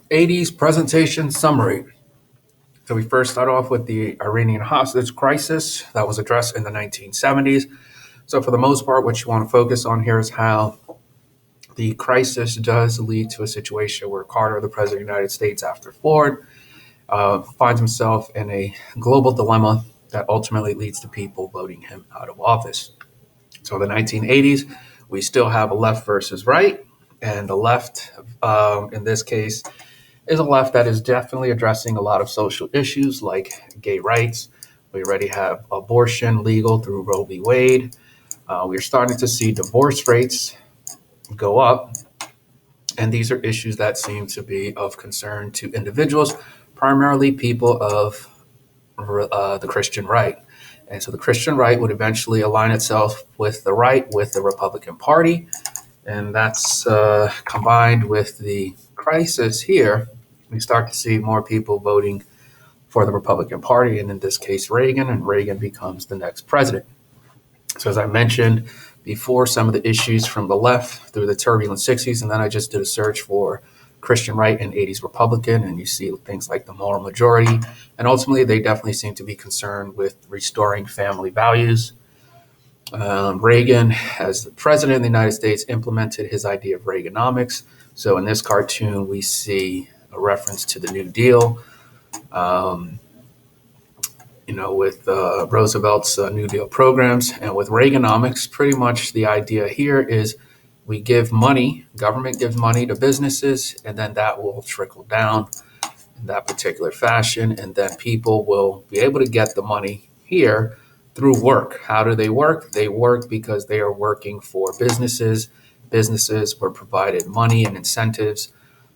80s presentation summary. So we first start off with the Iranian hostage crisis that was addressed in the 1970s. So for the most part, what you want to focus on here is how the crisis does lead to a situation where Carter, the president of the United States after Ford, finds himself in a global dilemma that ultimately leads to people voting him out of office. So in the 1980s, we still have a left versus right, and the left, in this case, is a left that is definitely addressing a lot of social issues like gay rights. We already have abortion legal through Roe v. Wade. We're starting to see divorce rates go up. And these are issues that seem to be of concern to individuals, primarily people of the Christian right. And so the Christian right would eventually align itself with the right, with the Republican Party. And that's combined with the crisis here. We start to see more people voting for the Republican Party, and in this case, Reagan, and Reagan becomes the next president. So as I mentioned before, some of the issues from the left through the turbulent 60s, and then I just did a search for Christian right and 80s Republican, and you see things like the moral majority. And ultimately, they definitely seem to be concerned with restoring family values. Reagan, as the president of the United States, implemented his idea of Reaganomics. So in this cartoon, we see a reference to the New Deal. With Roosevelt's New Deal programs, and with Reaganomics, pretty much the idea here is we give money, government gives money to businesses, and then that will trickle down in that particular fashion, and then people will be able to get the money here through work. How do they work? They work because they are working for businesses. Businesses were provided money and incentives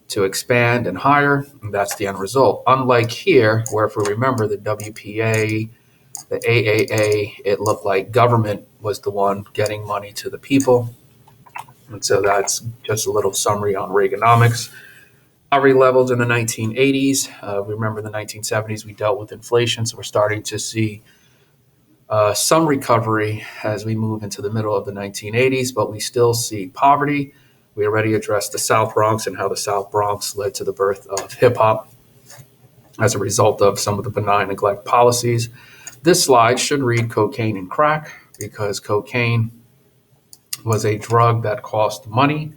to expand and hire, and that's the end result. Unlike here, where if we remember the WPA, the AAA, it looked like government was the one getting money to the people. And so that's just a little summary on Reaganomics. Poverty levels in the 1980s. Remember the 1970s, we dealt with inflation, so we're starting to see some recovery as we move into the middle of the 1980s, but we still see poverty. We already addressed the South Bronx and how the South Bronx led to the birth of hip hop as a result of some of the benign neglect policies. This slide should read cocaine and crack because cocaine was a drug that cost money.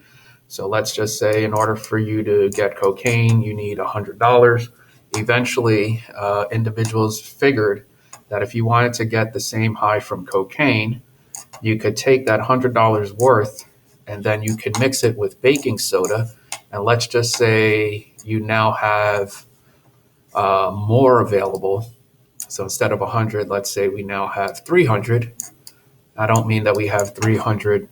So let's just say in order for you to get cocaine, you need $100. Eventually, individuals figured that if you wanted to get the same high from cocaine, you could take that $100 worth and then you could mix it with baking soda. And let's just say you now have more available. So instead of 100, let's say we now have 300. I don't mean that we have 300,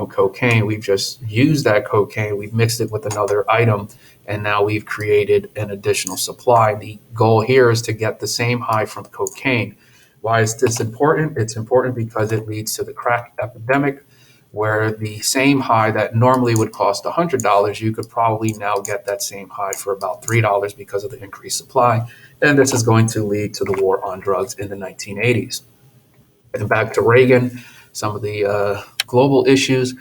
cocaine. We've just used that cocaine. We've mixed it with another item, and now we've created an additional supply. The goal here is to get the same high from cocaine. Why is this important? It's important because it leads to the crack epidemic, where the same high that normally would cost $100, you could probably now get that same high for about $3 because of the increased supply. And this is going to lead to the war on drugs in the 1980s. And back to Reagan, some of the global issues.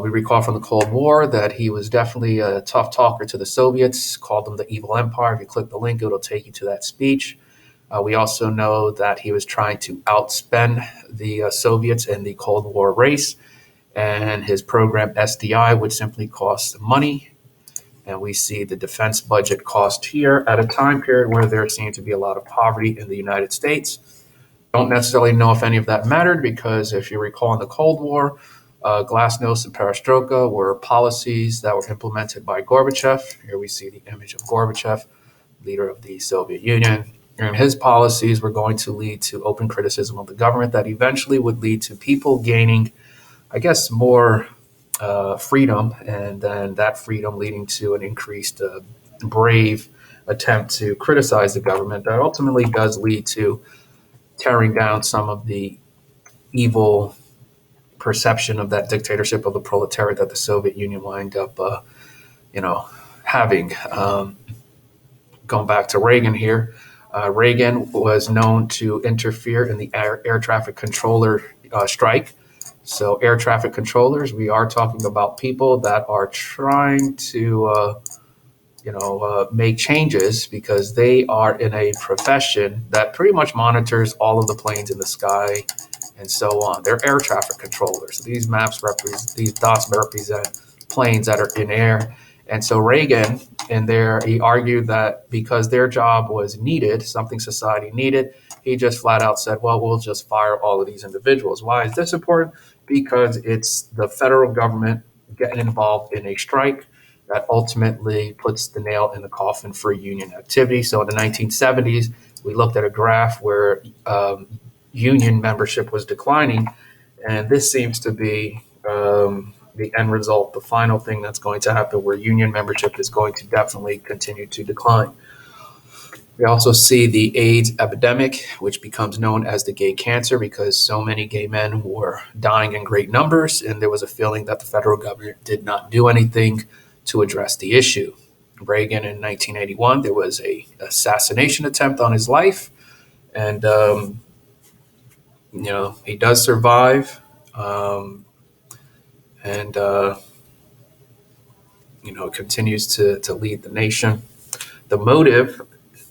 We recall from the Cold War that he was definitely a tough talker to the Soviets, called them the evil empire. If you click the link, it'll take you to that speech. We also know that he was trying to outspend the Soviets in the Cold War race, and his program SDI would simply cost money. And we see the defense budget cost here at a time period where there seemed to be a lot of poverty in the United States. Don't necessarily know if any of that mattered because if you recall in the Cold War, Glasnost and Perestroika were policies that were implemented by Gorbachev. Here we see the image of Gorbachev, leader of the Soviet Union. And his policies were going to lead to open criticism of the government that eventually would lead to people gaining, I guess, more freedom, and then that freedom leading to an increased brave attempt to criticize the government that ultimately does lead to tearing down some of the evil perception of that dictatorship of the proletariat that the Soviet Union wound up, having. Going back to Reagan here, Reagan was known to interfere in the air traffic controller strike. So air traffic controllers, we are talking about people that are trying to make changes because they are in a profession that pretty much monitors all of the planes in the sky and so on. They're air traffic controllers. These dots represent planes that are in air. And so Reagan, in there, he argued that because their job was needed, something society needed, he just flat out said, well, we'll just fire all of these individuals. Why is this important? Because it's the federal government getting involved in a strike that ultimately puts the nail in the coffin for union activity. So in the 1970s, we looked at a graph where union membership was declining, and this seems to be the end result, the final thing that's going to happen, where union membership is going to definitely continue to decline. We also see the AIDS epidemic, which becomes known as the gay cancer because so many gay men were dying in great numbers, and there was a feeling that the federal government did not do anything to address the issue. Reagan in 1981, there was a assassination attempt on his life, and he does survive, and continues to lead the nation. The motive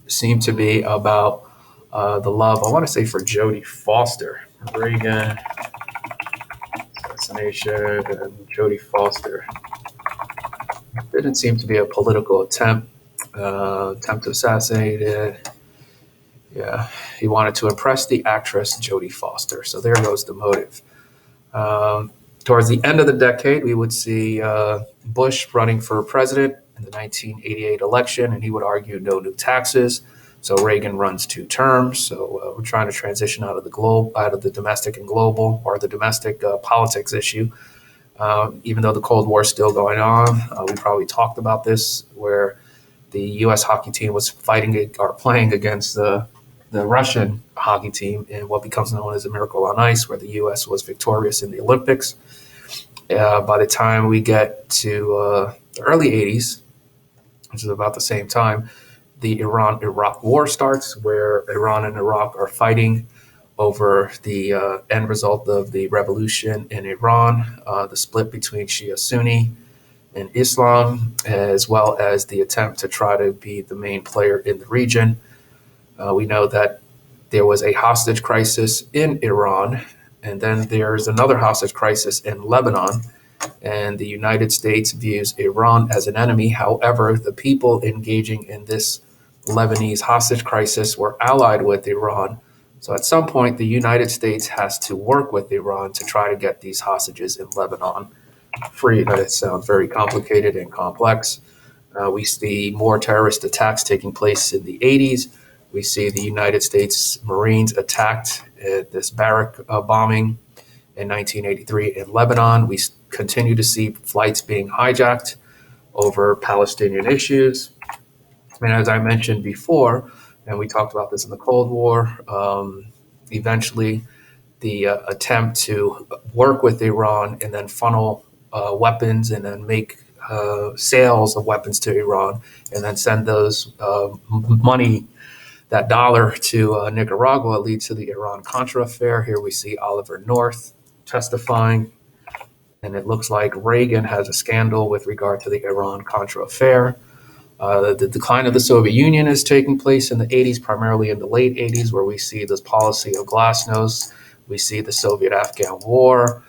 seemed to be about the love, I want to say, for Jodie Foster. Reagan assassination and Jodie Foster. Didn't seem to be a political attempt to assassinate it. Yeah, he wanted to impress the actress Jodie Foster. So there goes the motive. Towards the end of the decade, we would see Bush running for president in the 1988 election, and he would argue no new taxes. So Reagan runs 2 terms. So we're trying to transition out of the domestic and global, or the domestic politics issue. Even though the Cold War is still going on, we probably talked about this, where the U.S. hockey team was playing against the Russian hockey team in what becomes known as a Miracle on Ice, where the U.S. was victorious in the Olympics. By the time we get to the early 80s, which is about the same time, the Iran-Iraq war starts, where Iran and Iraq are fighting over the end result of the revolution in Iran, the split between Shia Sunni and Islam, as well as the attempt to try to be the main player in the region. We know that there was a hostage crisis in Iran, and then there's another hostage crisis in Lebanon, and the United States views Iran as an enemy. However, the people engaging in this Lebanese hostage crisis were allied with Iran. So at some point, the United States has to work with Iran to try to get these hostages in Lebanon free. That sounds very complicated and complex. We see more terrorist attacks taking place in the 80s. We see the United States Marines attacked at this barrack bombing in 1983 in Lebanon. We continue to see flights being hijacked over Palestinian issues. And as I mentioned before, and we talked about this in the Cold War, eventually the attempt to work with Iran and then funnel weapons and then make sales of weapons to Iran and then send those money, that dollar, to Nicaragua leads to the Iran-Contra affair. Here we see Oliver North testifying, and it looks like Reagan has a scandal with regard to the Iran-Contra affair. The decline of the Soviet Union is taking place in the 80s, primarily in the late 80s, where we see this policy of glasnost. We see the Soviet-Afghan War.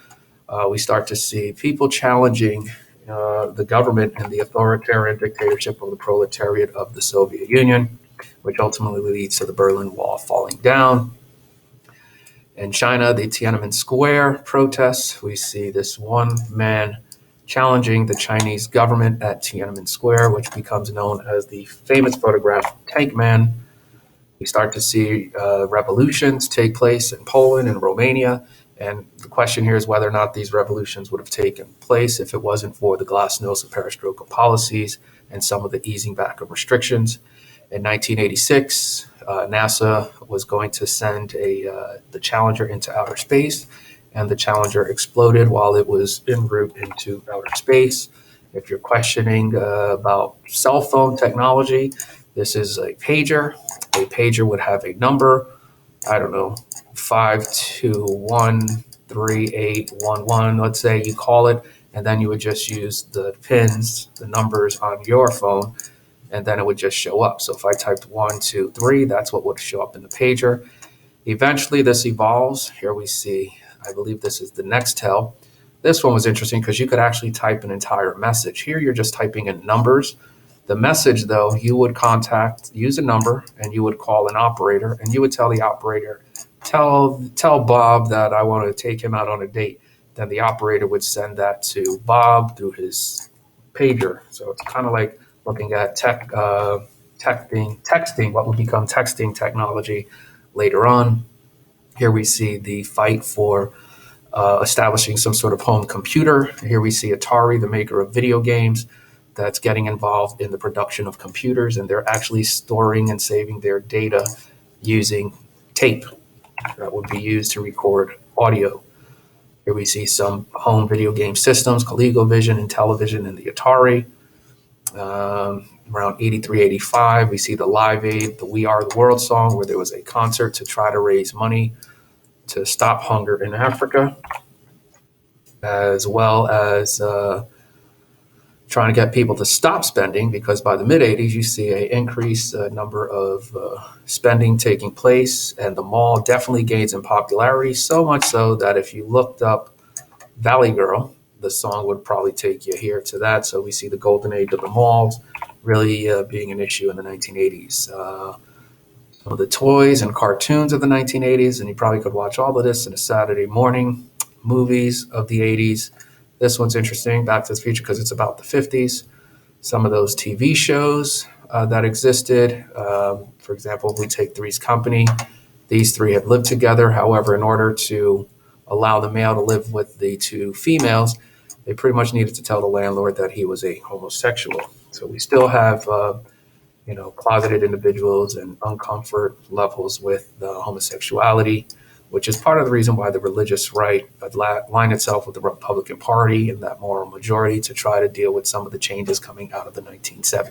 We start to see people challenging the government and the authoritarian dictatorship of the proletariat of the Soviet Union, which ultimately leads to the Berlin Wall falling down. In China, the Tiananmen Square protests, we see this one man challenging the Chinese government at Tiananmen Square, which becomes known as the famous photograph Tank Man. We start to see revolutions take place in Poland and Romania. And the question here is whether or not these revolutions would have taken place if it wasn't for the glasnost and perestroika policies and some of the easing back of restrictions. In 1986, NASA was going to send the Challenger into outer space, and the Challenger exploded while it was en route into outer space. If you're questioning about cell phone technology, this is a pager. A pager would have a number, 5213811. Let's say you call it, and then you would just use the pins, the numbers on your phone and then it would just show up. So if I typed 1, 2, 3, that's what would show up in the pager. Eventually, this evolves. Here we see, I believe this is the Nextel. This one was interesting because you could actually type an entire message. Here, you're just typing in numbers. The message, though, you would use a number, and you would call an operator, and you would tell the operator, tell Bob that I want to take him out on a date. Then the operator would send that to Bob through his pager. So it's kind of like looking at texting, what would become texting technology later on. Here we see the fight for establishing some sort of home computer. Here we see Atari, the maker of video games, that's getting involved in the production of computers, and they're actually storing and saving their data using tape that would be used to record audio. Here we see some home video game systems, ColecoVision and Television and the Atari. Around 83, 85, we see the Live Aid, the We Are the World song, where there was a concert to try to raise money to stop hunger in Africa, as well as trying to get people to stop spending, because by the mid-'80s, you see an increased number of spending taking place, and the mall definitely gains in popularity, so much so that if you looked up Valley Girl, the song would probably take you here to that. So we see the golden age of the malls really being an issue in the 1980s. Some of the toys and cartoons of the 1980s, and you probably could watch all of this in a Saturday morning. Movies of the 80s. This one's interesting, Back to the Future, because it's about the 50s. Some of those TV shows that existed. For example, if we take Three's Company, these three had lived together. However, in order to allow the male to live with the two females, they pretty much needed to tell the landlord that he was a homosexual. So we still have, closeted individuals and uncomfort levels with homosexuality, which is part of the reason why the religious right aligned itself with the Republican Party and that moral majority to try to deal with some of the changes coming out of the 1970s.